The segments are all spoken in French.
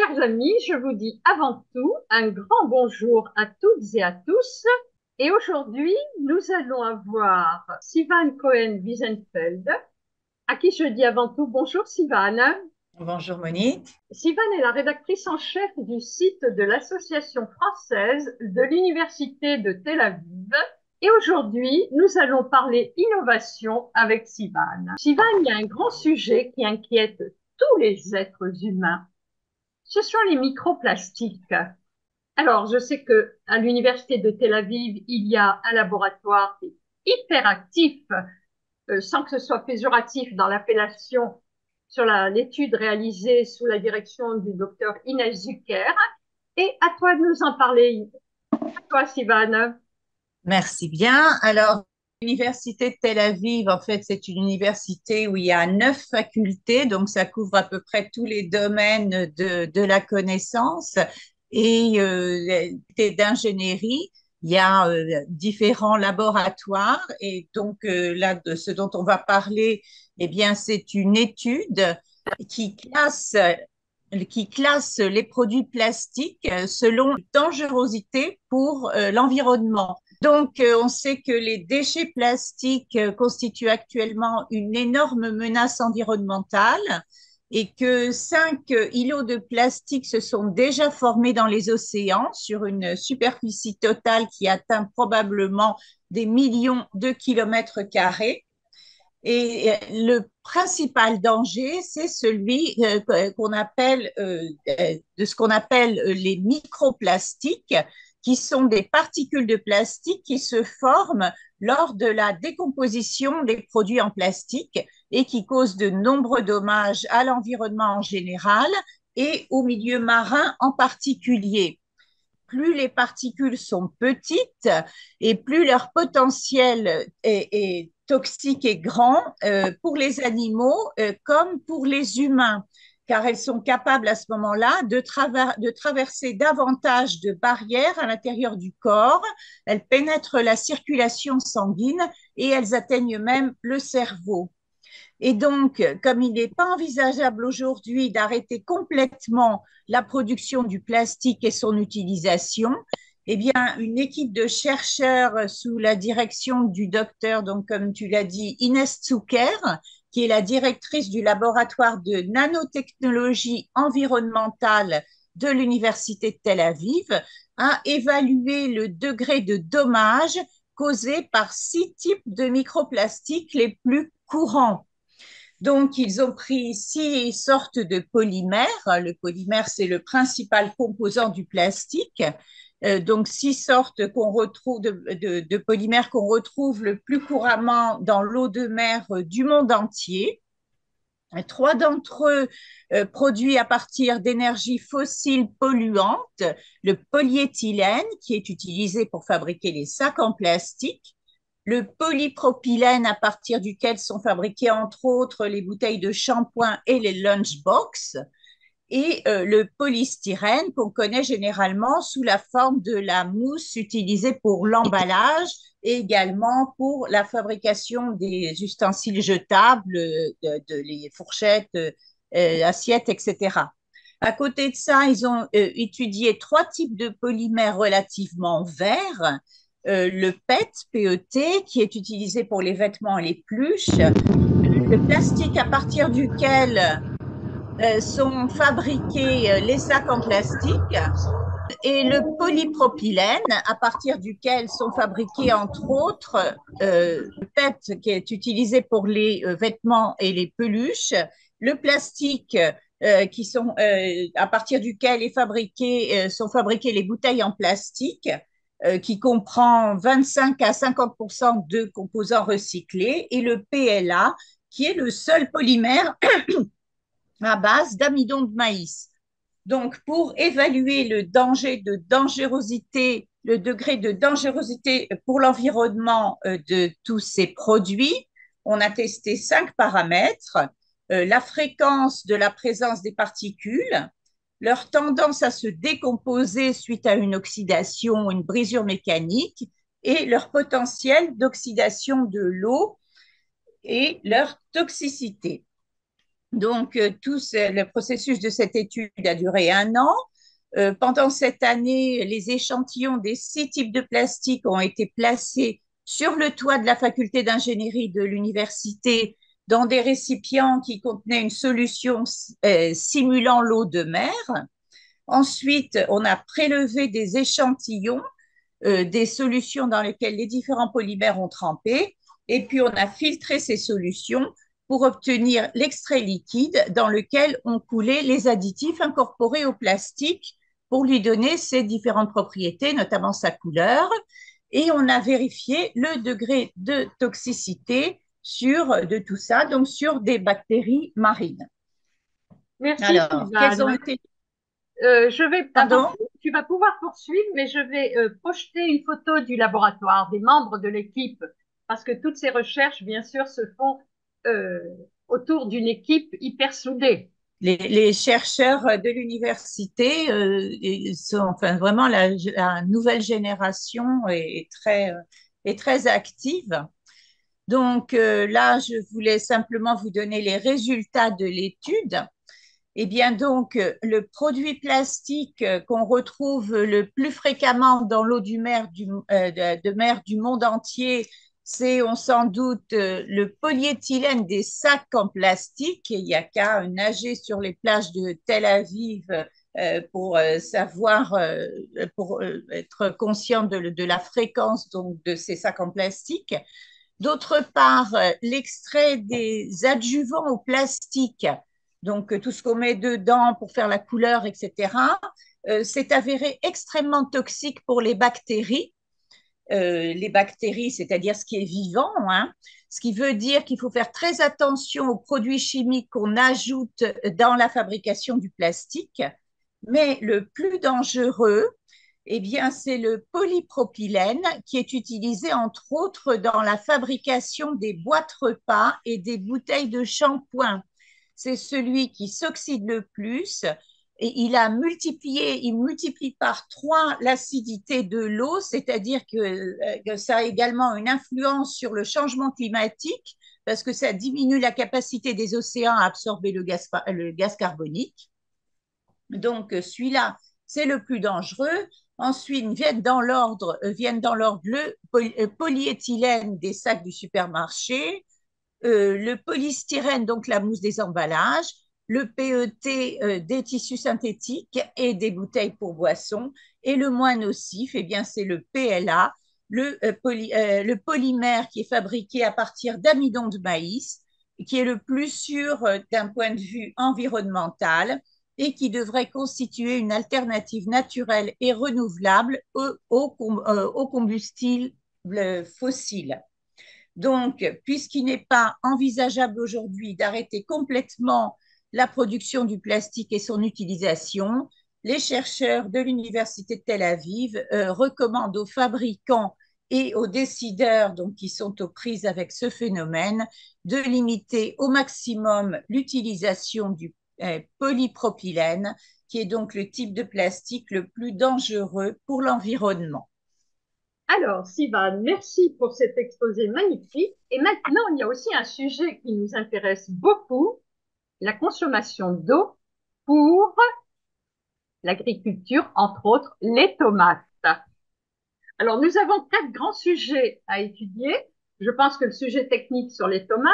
Chers amis, je vous dis avant tout un grand bonjour à toutes et à tous. Et aujourd'hui, nous allons avoir Sivan Cohen-Wiesenfeld, à qui je dis avant tout bonjour Sivan. Bonjour Monique. Sivan est la rédactrice en chef du site de l'Association française de l'Université de Tel Aviv. Et aujourd'hui, nous allons parler innovation avec Sivan. Sivan, il y a un grand sujet qui inquiète tous les êtres humains. Ce sont les microplastiques. Alors, je sais que à l'université de Tel Aviv, il y a un laboratoire qui est hyper actif, sans que ce soit péjoratif dans l'appellation sur l'étude réalisée sous la direction du docteur Inès Zucker. Et à toi de nous en parler. À toi, Sivan. Merci bien. Alors, l'Université de Tel Aviv, en fait, c'est une université où il y a 9 facultés, donc ça couvre à peu près tous les domaines de la connaissance. Et d'ingénierie, il y a différents laboratoires. Et donc, là, de ce dont on va parler, eh bien, c'est une étude qui classe qui classe les produits plastiques selon la dangerosité pour l'environnement. Donc, on sait que les déchets plastiques constituent actuellement une énorme menace environnementale et que 5 îlots de plastique se sont déjà formés dans les océans sur une superficie totale qui atteint probablement des millions de kilomètres carrés. Et le principal danger, c'est celui qu'on appelle de ce qu'on appelle les microplastiques, qui sont des particules de plastique qui se forment lors de la décomposition des produits en plastique et qui causent de nombreux dommages à l'environnement en général et au milieu marin en particulier. Plus les particules sont petites et plus leur potentiel est toxique et grand pour les animaux comme pour les humains, car elles sont capables à ce moment-là de traverser davantage de barrières à l'intérieur du corps, elles pénètrent la circulation sanguine et elles atteignent même le cerveau. Et donc, comme il n'est pas envisageable aujourd'hui d'arrêter complètement la production du plastique et son utilisation, eh bien, une équipe de chercheurs sous la direction du docteur, donc comme tu l'as dit, Inès Zucker, qui est la directrice du laboratoire de nanotechnologie environnementale de l'Université de Tel Aviv, a évalué le degré de dommage causé par 6 types de microplastiques les plus courants. Donc, ils ont pris 6 sortes de polymères. Le polymère, c'est le principal composant du plastique. Donc, 6 sortes qu'on retrouve de polymères qu'on retrouve le plus couramment dans l'eau de mer du monde entier. 3 d'entre eux produits à partir d'énergies fossiles polluantes, le polyéthylène qui est utilisé pour fabriquer les sacs en plastique, le polypropylène à partir duquel sont fabriquées entre autres les bouteilles de shampoing et les lunchbox, et le polystyrène qu'on connaît généralement sous la forme de la mousse utilisée pour l'emballage et également pour la fabrication des ustensiles jetables, les fourchettes, assiettes, etc. À côté de ça, ils ont étudié 3 types de polymères relativement verts. Le PET, qui est utilisé pour les vêtements et les pluches, le plastique à partir duquel sont fabriqués les sacs en plastique et le polypropylène à partir duquel sont fabriqués entre autres le PET qui est utilisé pour les vêtements et les peluches, le plastique à partir duquel sont fabriquées les bouteilles en plastique qui comprend 25 à 50% de composants recyclés et le PLA qui est le seul polymère à base d'amidon de maïs. Donc, pour évaluer le degré de dangerosité pour l'environnement de tous ces produits, on a testé 5 paramètres. La fréquence de la présence des particules, leur tendance à se décomposer suite à une oxydation ou une brisure mécanique et leur potentiel d'oxydation de l'eau et leur toxicité. Donc, le processus de cette étude a duré 1 an. Pendant cette année, les échantillons des 6 types de plastique ont été placés sur le toit de la faculté d'ingénierie de l'université dans des récipients qui contenaient une solution simulant l'eau de mer. Ensuite, on a prélevé des échantillons des solutions dans lesquelles les différents polymères ont trempé, et puis on a filtré ces solutions pour obtenir l'extrait liquide dans lequel on coulait les additifs incorporés au plastique pour lui donner ses différentes propriétés, notamment sa couleur, et on a vérifié le degré de toxicité de tout ça, donc sur des bactéries marines. Merci, Alors, quels ont Sylvane. été... Je vais, avant, Pardon? tu vas pouvoir poursuivre, mais je vais projeter une photo du laboratoire, des membres de l'équipe, parce que toutes ces recherches, bien sûr, se font euh, autour d'une équipe hyper soudée. Les chercheurs de l'université sont enfin, vraiment la nouvelle génération est très active. Donc là, je voulais simplement vous donner les résultats de l'étude. Eh bien, donc, le produit plastique qu'on retrouve le plus fréquemment dans l'eau de mer du monde entier, c'est, on s'en doute, le polyéthylène des sacs en plastique. Il n'y a qu'à nager sur les plages de Tel Aviv pour savoir, pour être conscient de la fréquence donc, de ces sacs en plastique. D'autre part, l'extrait des adjuvants au plastique, donc tout ce qu'on met dedans pour faire la couleur, etc., s'est avéré extrêmement toxique pour les bactéries, c'est-à-dire ce qui est vivant, hein, ce qui veut dire qu'il faut faire très attention aux produits chimiques qu'on ajoute dans la fabrication du plastique. Mais le plus dangereux, eh bien, c'est le polypropylène qui est utilisé entre autres dans la fabrication des boîtes repas et des bouteilles de shampoing. C'est celui qui s'oxyde le plus et il multiplie par 3 l'acidité de l'eau, c'est-à-dire que ça a également une influence sur le changement climatique parce que ça diminue la capacité des océans à absorber le gaz carbonique. Donc, celui-là, c'est le plus dangereux. Ensuite, viennent dans l'ordre le polyéthylène des sacs du supermarché, le polystyrène, donc la mousse des emballages, le PET des tissus synthétiques et des bouteilles pour boissons. Et le moins nocif, eh bien, c'est le PLA, le polymère qui est fabriqué à partir d'amidon de maïs, qui est le plus sûr d'un point de vue environnemental et qui devrait constituer une alternative naturelle et renouvelable au combustible fossile. Donc, puisqu'il n'est pas envisageable aujourd'hui d'arrêter complètement la production du plastique et son utilisation, les chercheurs de l'Université de Tel Aviv recommandent aux fabricants et aux décideurs donc, qui sont aux prises avec ce phénomène de limiter au maximum l'utilisation du polypropylène, qui est donc le type de plastique le plus dangereux pour l'environnement. Alors, Sivan, merci pour cet exposé magnifique. Et maintenant, il y a aussi un sujet qui nous intéresse beaucoup, la consommation d'eau pour l'agriculture, entre autres les tomates. Alors, nous avons 4 grands sujets à étudier. Je pense que le sujet technique sur les tomates,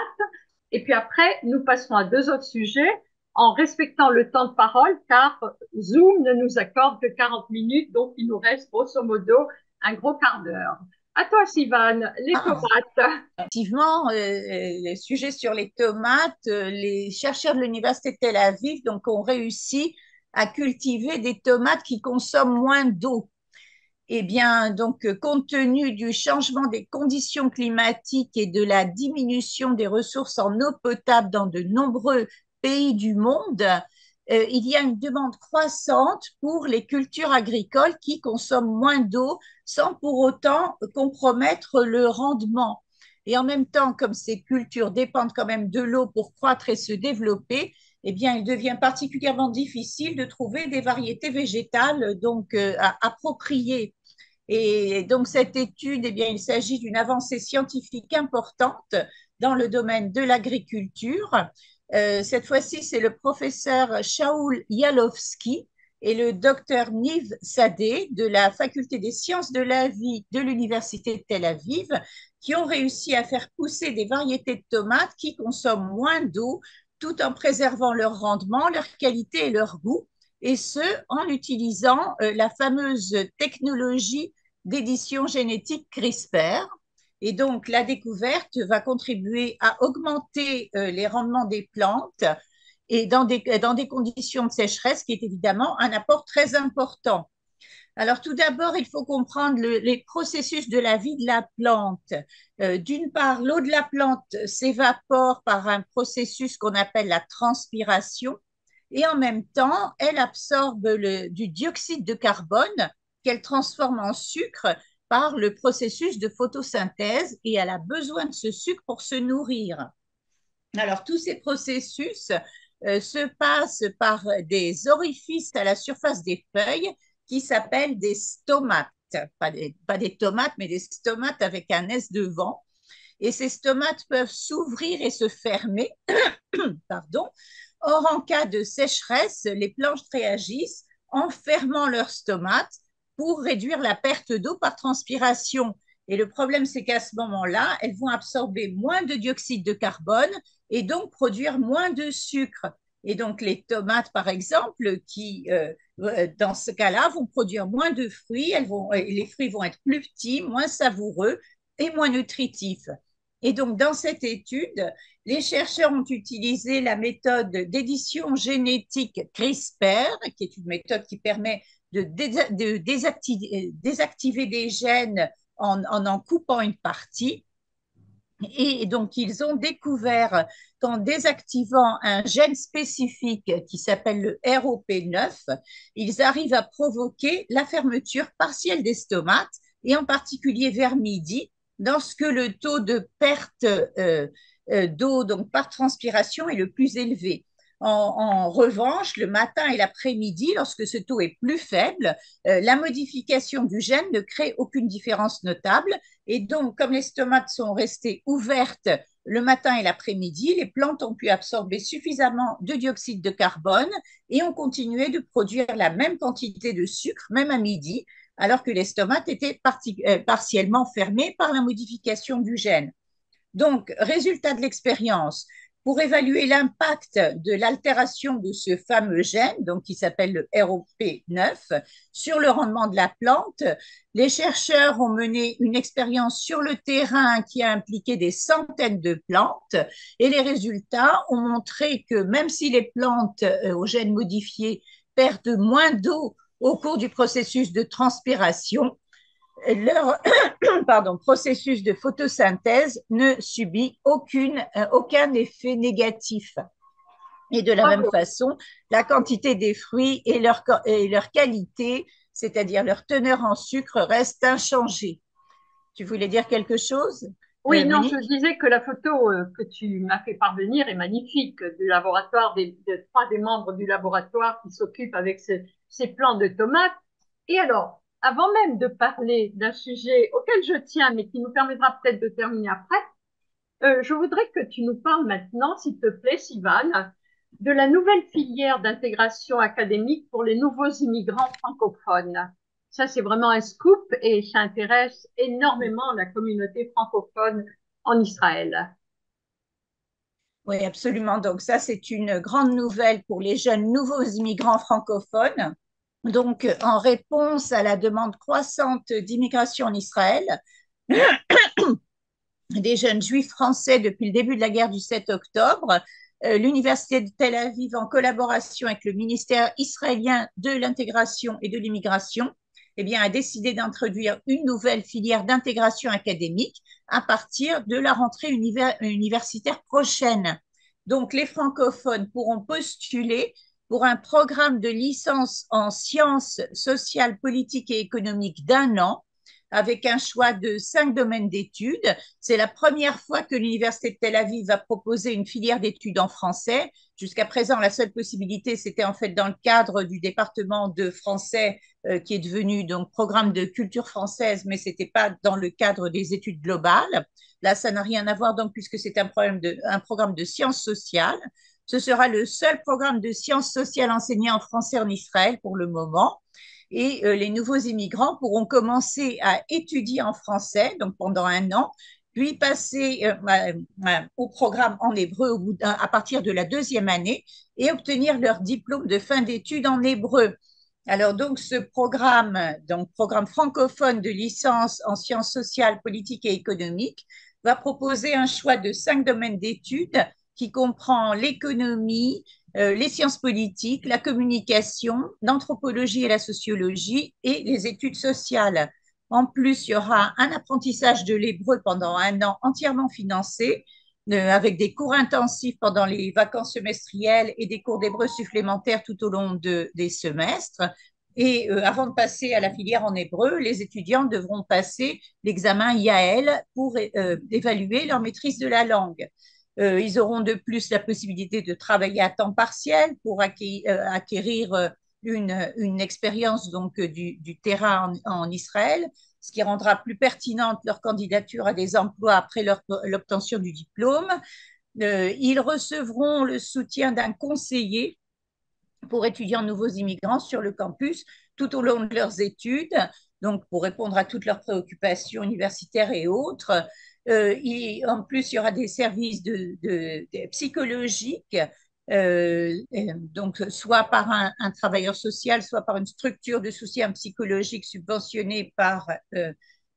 et puis après, nous passerons à 2 autres sujets en respectant le temps de parole, car Zoom ne nous accorde que 40 minutes, donc il nous reste grosso modo un gros quart d'heure. À toi, Sivan, les Ah, tomates. effectivement, le sujet sur les tomates, les chercheurs de l'Université de Tel Aviv donc, ont réussi à cultiver des tomates qui consomment moins d'eau. Eh bien, donc, compte tenu du changement des conditions climatiques et de la diminution des ressources en eau potable dans de nombreux pays du monde, il y a une demande croissante pour les cultures agricoles qui consomment moins d'eau sans pour autant compromettre le rendement. Et en même temps, comme ces cultures dépendent quand même de l'eau pour croître et se développer, eh bien, il devient particulièrement difficile de trouver des variétés végétales donc appropriées. Et donc, cette étude, eh bien, il s'agit d'une avancée scientifique importante dans le domaine de l'agriculture, Cette fois-ci, c'est le professeur Shaul Yalowski et le docteur Niv Sadeh de la faculté des sciences de la vie de l'université de Tel Aviv qui ont réussi à faire pousser des variétés de tomates qui consomment moins d'eau tout en préservant leur rendement, leur qualité et leur goût, et ce, en utilisant la fameuse technologie d'édition génétique CRISPR. Et donc, la découverte va contribuer à augmenter les rendements des plantes et dans des conditions de sécheresse, qui est évidemment un apport très important. Alors, tout d'abord, il faut comprendre les processus de la vie de la plante. D'une part, l'eau de la plante s'évapore par un processus qu'on appelle la transpiration, et en même temps, elle absorbe du dioxyde de carbone qu'elle transforme en sucre par le processus de photosynthèse, et elle a besoin de ce sucre pour se nourrir. Alors, tous ces processus se passent par des orifices à la surface des feuilles qui s'appellent des stomates. Pas des tomates, mais des stomates avec un S devant. Et ces stomates peuvent s'ouvrir et se fermer. Pardon. Or, en cas de sécheresse, les plantes réagissent en fermant leurs stomates pour réduire la perte d'eau par transpiration. Et le problème, c'est qu'à ce moment-là, elles vont absorber moins de dioxyde de carbone et donc produire moins de sucre. Et donc, les tomates, par exemple, qui, dans ce cas-là, vont produire moins de fruits, les fruits vont être plus petits, moins savoureux et moins nutritifs. Et donc, dans cette étude, les chercheurs ont utilisé la méthode d'édition génétique CRISPR, qui est une méthode qui permet de désactiver des gènes en coupant une partie. Et donc, ils ont découvert qu'en désactivant un gène spécifique qui s'appelle le ROP9, ils arrivent à provoquer la fermeture partielle des stomates, et en particulier vers midi, lorsque le taux de perte d'eau donc par transpiration est le plus élevé. En revanche, le matin et l'après-midi, lorsque ce taux est plus faible, la modification du gène ne crée aucune différence notable. Et donc, comme les stomates sont restées ouvertes le matin et l'après-midi, les plantes ont pu absorber suffisamment de dioxyde de carbone et ont continué de produire la même quantité de sucre, même à midi, alors que les stomates étaient partiellement fermés par la modification du gène. Donc, résultat de l'expérience, pour évaluer l'impact de l'altération de ce fameux gène, donc qui s'appelle le ROP9, sur le rendement de la plante, les chercheurs ont mené une expérience sur le terrain qui a impliqué des centaines de plantes, et les résultats ont montré que même si les plantes au gène modifié perdent moins d'eau au cours du processus de transpiration, leur processus de photosynthèse ne subit aucun effet négatif. Et de la même façon, la quantité des fruits et leur qualité, c'est-à-dire leur teneur en sucre, reste inchangée. Tu voulais dire quelque chose, Oui, non, je Monique? disais que la photo que tu m'as fait parvenir est magnifique du laboratoire, de trois des membres du laboratoire qui s'occupent avec ces plants de tomates. Et alors, avant même de parler d'un sujet auquel je tiens, mais qui nous permettra peut-être de terminer après, je voudrais que tu nous parles maintenant, s'il te plaît, Sivan, de la nouvelle filière d'intégration académique pour les nouveaux immigrants francophones. Ça, c'est vraiment un scoop et ça intéresse énormément la communauté francophone en Israël. Oui, absolument. Donc ça, c'est une grande nouvelle pour les jeunes nouveaux immigrants francophones. Donc, en réponse à la demande croissante d'immigration en Israël, des jeunes juifs français depuis le début de la guerre du 7 octobre, l'Université de Tel Aviv, en collaboration avec le ministère israélien de l'intégration et de l'immigration, eh bien, a décidé d'introduire une nouvelle filière d'intégration académique à partir de la rentrée universitaire prochaine. Donc, les francophones pourront postuler pour un programme de licence en sciences sociales, politiques et économiques d'un an, avec un choix de 5 domaines d'études. C'est la première fois que l'Université de Tel Aviv va proposer une filière d'études en français. Jusqu'à présent, la seule possibilité, c'était en fait dans le cadre du département de français qui est devenu donc programme de culture française, mais ce n'était pas dans le cadre des études globales. Là, ça n'a rien à voir donc puisque c'est un programme de sciences sociales. Ce sera le seul programme de sciences sociales enseigné en français en Israël pour le moment. Et les nouveaux immigrants pourront commencer à étudier en français, donc pendant un an, puis passer au programme en hébreu à partir de la deuxième année et obtenir leur diplôme de fin d'études en hébreu. Alors donc ce programme, donc programme francophone de licence en sciences sociales, politiques et économiques, va proposer un choix de 5 domaines d'études qui comprend l'économie, les sciences politiques, la communication, l'anthropologie et la sociologie et les études sociales. En plus, il y aura un apprentissage de l'hébreu pendant un an entièrement financé, avec des cours intensifs pendant les vacances semestrielles et des cours d'hébreu supplémentaires tout au long des semestres. Et avant de passer à la filière en hébreu, les étudiants devront passer l'examen IAL pour évaluer leur maîtrise de la langue. Ils auront de plus la possibilité de travailler à temps partiel pour acquérir une expérience donc du terrain en Israël, ce qui rendra plus pertinente leur candidature à des emplois après l'obtention du diplôme. Ils recevront le soutien d'un conseiller pour étudiants nouveaux immigrants sur le campus tout au long de leurs études, donc pour répondre à toutes leurs préoccupations universitaires et autres. En plus, il y aura des services psychologiques, donc soit par un travailleur social, soit par une structure de soutien psychologique subventionnée par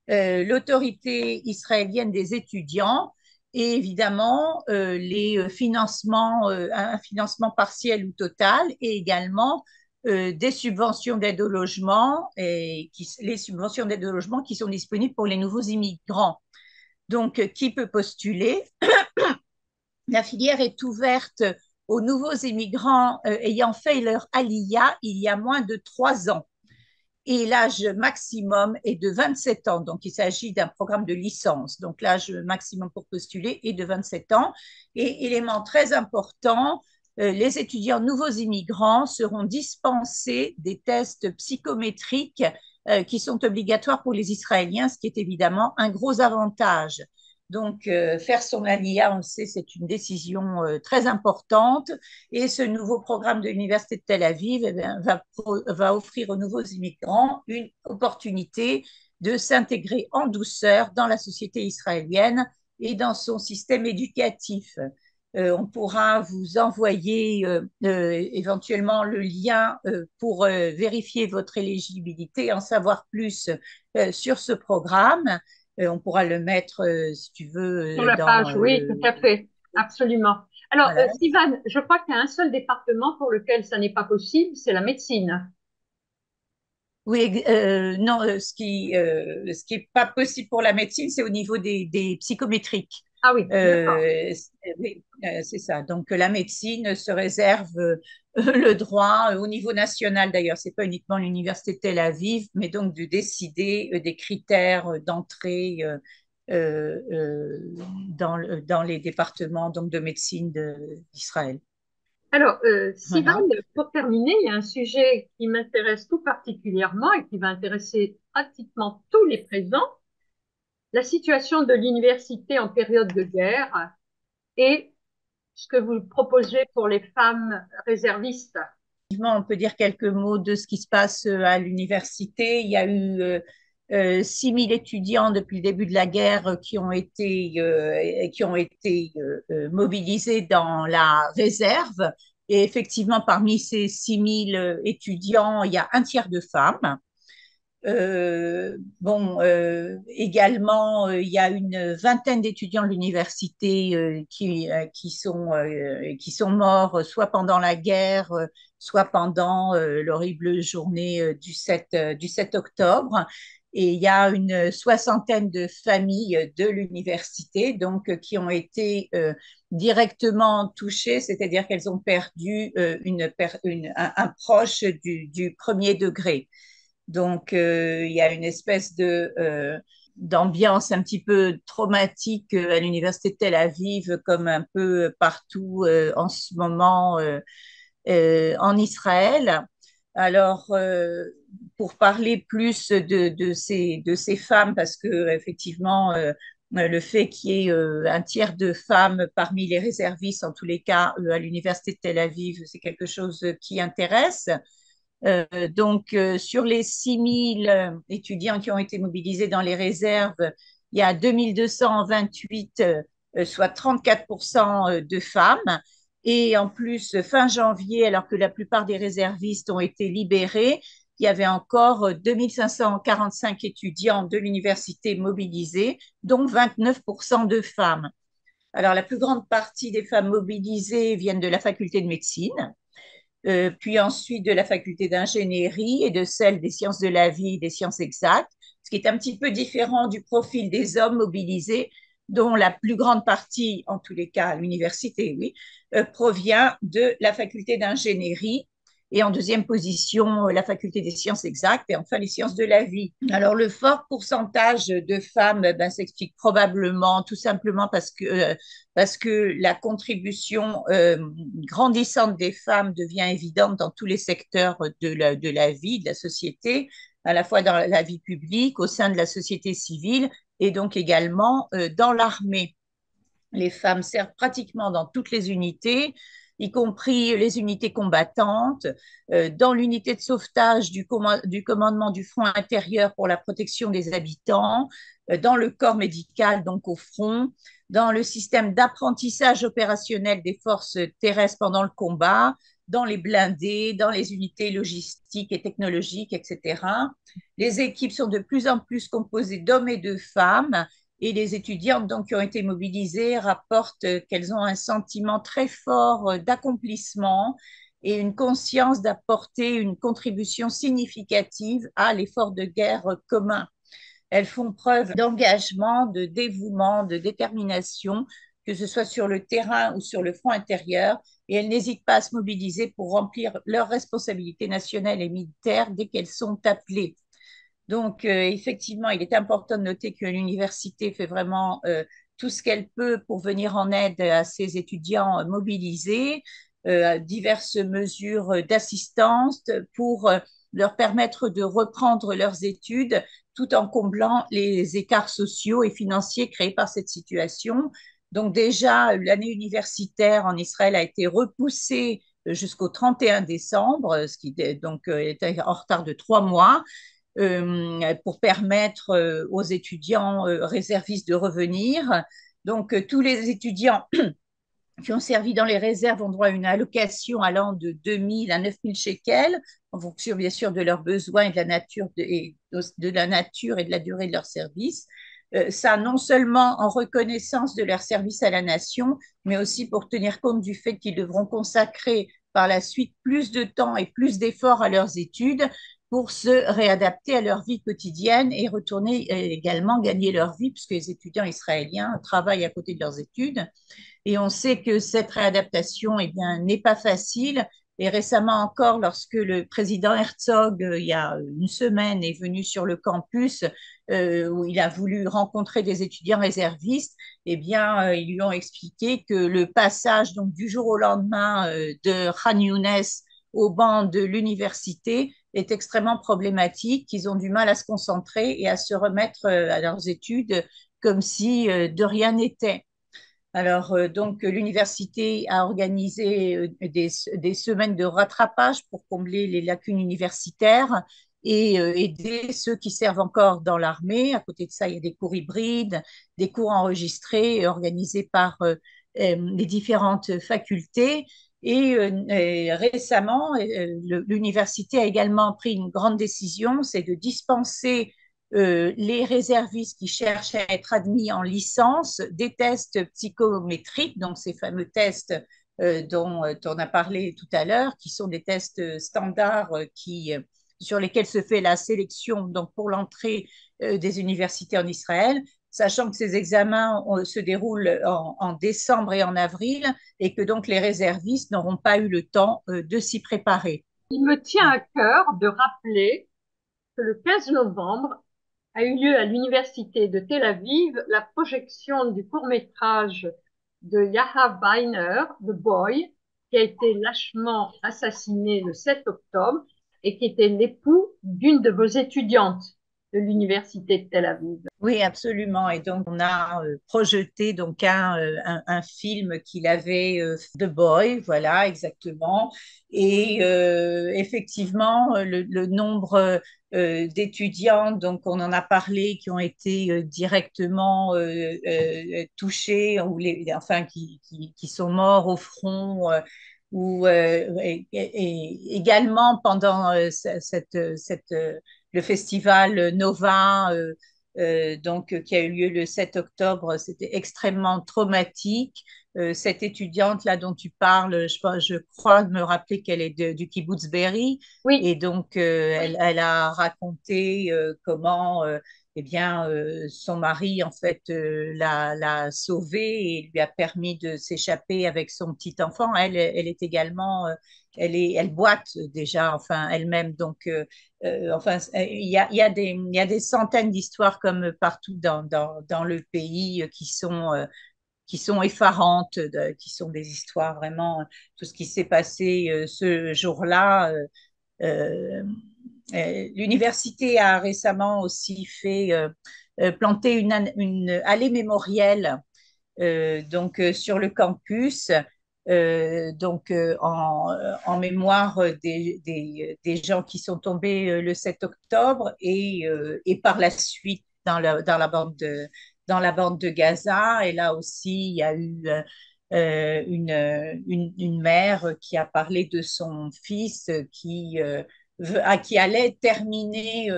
l'autorité israélienne des étudiants et évidemment les financements, un financement partiel ou total et également des subventions d'aide au logement les subventions d'aide au logement qui sont disponibles pour les nouveaux immigrants. Donc, qui peut postuler? La filière est ouverte aux nouveaux immigrants ayant fait leur aliyah il y a moins de 3 ans. Et l'âge maximum est de 27 ans. Donc, il s'agit d'un programme de licence. Donc, l'âge maximum pour postuler est de 27 ans. Et élément très important, les étudiants nouveaux immigrants seront dispensés des tests psychométriques qui sont obligatoires pour les Israéliens, ce qui est évidemment un gros avantage. Donc, faire son ALIA, on le sait, c'est une décision très importante. Et ce nouveau programme de l'Université de Tel Aviv va offrir aux nouveaux immigrants une opportunité de s'intégrer en douceur dans la société israélienne et dans son système éducatif. On pourra vous envoyer éventuellement le lien pour vérifier votre éligibilité et en savoir plus sur ce programme. On pourra le mettre, si tu Sur veux, la dans... page, oui, tout à fait, absolument. Alors, voilà. Sylvane, je crois qu'il y a un seul département pour lequel ça n'est pas possible, c'est la médecine. Oui, non, ce qui est pas possible pour la médecine, c'est au niveau des psychométriques. Ah oui, d'accord. Oui, c'est ça. Donc, la médecine se réserve le droit au niveau national, d'ailleurs. C'est pas uniquement l'Université de Tel Aviv, mais donc de décider des critères d'entrée dans les départements donc, de médecine d'Israël. Alors, Sylvane, Voilà. pour terminer, il y a un sujet qui m'intéresse tout particulièrement et qui va intéresser pratiquement tous les présents, la situation de l'université en période de guerre et ce que vous proposez pour les femmes réservistes. On peut dire quelques mots de ce qui se passe à l'université. Il y a eu 6 000 étudiants depuis le début de la guerre qui ont été mobilisés dans la réserve. Et effectivement, parmi ces 6 000 étudiants, il y a un tiers de femmes. Également, il y a une vingtaine d'étudiants de l'université qui sont morts soit pendant la guerre, soit pendant l'horrible journée du 7 octobre. Et il y a une soixantaine de familles de l'université donc qui ont été directement touchées, c'est-à-dire qu'elles ont perdu un proche du premier degré. Donc, il y a une espèce d'ambiance un petit peu traumatique à l'université de Tel Aviv, comme un peu partout en ce moment en Israël. Alors, pour parler plus de ces femmes, parce que effectivement, le fait qu'il y ait un tiers de femmes parmi les réservistes, en tous les cas à l'université de Tel Aviv, c'est quelque chose qui intéresse. Sur les 6000 étudiants qui ont été mobilisés dans les réserves, il y a 2228, soit 34% de femmes. Et en plus, fin janvier, alors que la plupart des réservistes ont été libérés, il y avait encore 2545 étudiants de l'université mobilisés, dont 29% de femmes. Alors, la plus grande partie des femmes mobilisées viennent de la faculté de médecine, puis ensuite de la faculté d'ingénierie et de celle des sciences de la vie et des sciences exactes, ce qui est un petit peu différent du profil des hommes mobilisés, dont la plus grande partie, en tous les cas à l'université, oui, provient de la faculté d'ingénierie et en deuxième position, la faculté des sciences exactes et enfin les sciences de la vie. Alors, le fort pourcentage de femmes s'explique probablement tout simplement parce que la contribution grandissante des femmes devient évidente dans tous les secteurs de la vie, de la société, à la fois dans la vie publique, au sein de la société civile et donc également dans l'armée. Les femmes servent pratiquement dans toutes les unités, y compris les unités combattantes, dans l'unité de sauvetage du commandement du front intérieur pour la protection des habitants, dans le corps médical, donc au front, dans le système d'apprentissage opérationnel des forces terrestres pendant le combat, dans les blindés, dans les unités logistiques et technologiques, etc. Les équipes sont de plus en plus composées d'hommes et de femmes et les étudiantes donc, qui ont été mobilisées rapportent qu'elles ont un sentiment très fort d'accomplissement et une conscience d'apporter une contribution significative à l'effort de guerre commun. Elles font preuve d'engagement, de dévouement, de détermination, que ce soit sur le terrain ou sur le front intérieur, et elles n'hésitent pas à se mobiliser pour remplir leurs responsabilités nationales et militaires dès qu'elles sont appelées. Donc, effectivement, il est important de noter que l'université fait vraiment tout ce qu'elle peut pour venir en aide à ces étudiants mobilisés, diverses mesures d'assistance pour leur permettre de reprendre leurs études tout en comblant les écarts sociaux et financiers créés par cette situation. Donc déjà, l'année universitaire en Israël a été repoussée jusqu'au 31 décembre, ce qui donc était en retard de 3 mois pour permettre aux étudiants réservistes de revenir. Donc, tous les étudiants qui ont servi dans les réserves ont droit à une allocation allant de 2000 à 9000 shekels, en fonction bien sûr de leurs besoins et de la nature de la nature et de la durée de leur service. Ça, non seulement en reconnaissance de leur service à la nation, mais aussi pour tenir compte du fait qu'ils devront consacrer par la suite plus de temps et plus d'efforts à leurs études pour se réadapter à leur vie quotidienne et retourner également gagner leur vie, puisque les étudiants israéliens travaillent à côté de leurs études. Et on sait que cette réadaptation eh bien, n'est pas facile. Et récemment encore, lorsque le président Herzog, il y a une semaine, est venu sur le campus où il a voulu rencontrer des étudiants réservistes, eh bien, ils lui ont expliqué que le passage donc, du jour au lendemain de Khan Younes au banc de l'université est extrêmement problématique, qu'ils ont du mal à se concentrer et à se remettre à leurs études comme si de rien n'était. Alors, donc, l'université a organisé des semaines de rattrapage pour combler les lacunes universitaires et aider ceux qui servent encore dans l'armée. À côté de ça, il y a des cours hybrides, des cours enregistrés organisés par les différentes facultés. Et récemment, l'université a également pris une grande décision, c'est de dispenser les réservistes qui cherchent à être admis en licence des tests psychométriques, donc ces fameux tests dont on a parlé tout à l'heure, qui sont des tests standards sur lesquels se fait la sélection donc pour l'entrée des universités en Israël, sachant que ces examens se déroulent en décembre et en avril et que donc les réservistes n'auront pas eu le temps de s'y préparer. Il me tient à cœur de rappeler que le 15 novembre a eu lieu à l'université de Tel Aviv la projection du court-métrage de Yahav Weiner, The Boy, qui a été lâchement assassiné le 7 octobre et qui était l'époux d'une de vos étudiantes. de l'Université de Tel Aviv. Oui, absolument. Et donc, on a projeté donc un film qu'il avait, The Boy, voilà, exactement. Et effectivement, le nombre d'étudiants, donc on en a parlé, qui ont été directement touchés, ou enfin, qui sont morts au front. Et également pendant le festival Nova, donc, qui a eu lieu le 7 octobre. C'était extrêmement traumatique. Cette étudiante-là dont tu parles, je crois me rappeler qu'elle est du kibbutz Be'eri. Oui, Et donc, elle a raconté comment eh bien, son mari, en fait, l'a sauvée et lui a permis de s'échapper avec son petit enfant. Elle est également, elle boite déjà, enfin, elle-même. Donc, enfin, il y a des centaines d'histoires comme partout dans le pays qui sont effarantes, qui sont des histoires vraiment, tout ce qui s'est passé ce jour-là. Euh, L'université a récemment aussi fait planter une allée mémorielle sur le campus, en mémoire des gens qui sont tombés le 7 octobre et par la suite dans la bande de Gaza. Et là aussi, il y a eu une mère qui a parlé de son fils qui allait terminer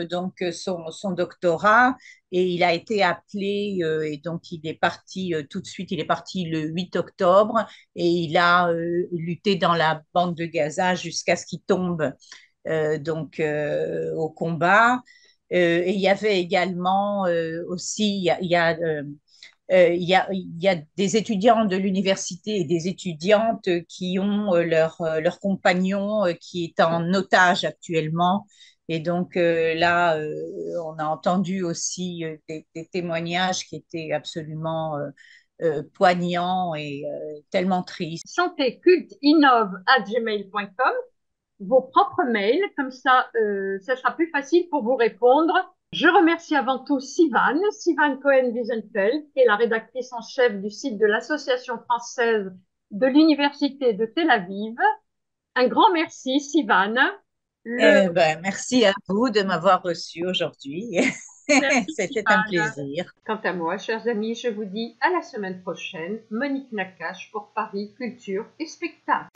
son doctorat, et il a été appelé, et donc il est parti tout de suite, il est parti le 8 octobre et il a lutté dans la bande de Gaza jusqu'à ce qu'il tombe au combat. Et il y avait également aussi, il y a des étudiants de l'université et des étudiantes qui ont leur compagnon qui est en otage actuellement. Et donc là, on a entendu aussi des témoignages qui étaient absolument poignants et tellement tristes. santéculteinnove@gmail.com, vos propres mails, comme ça sera plus facile pour vous répondre. Je remercie avant tout Sivan Cohen-Wiesenfeld, qui est la rédactrice en chef du site de l'Association française de l'Université de Tel Aviv. Un grand merci, Sivan. Le... Merci à vous de m'avoir reçu aujourd'hui. Merci, C'était un Sivan. plaisir. Quant à moi, chers amis, je vous dis à la semaine prochaine. Monique Nakache pour Paris Culture et Spectacle.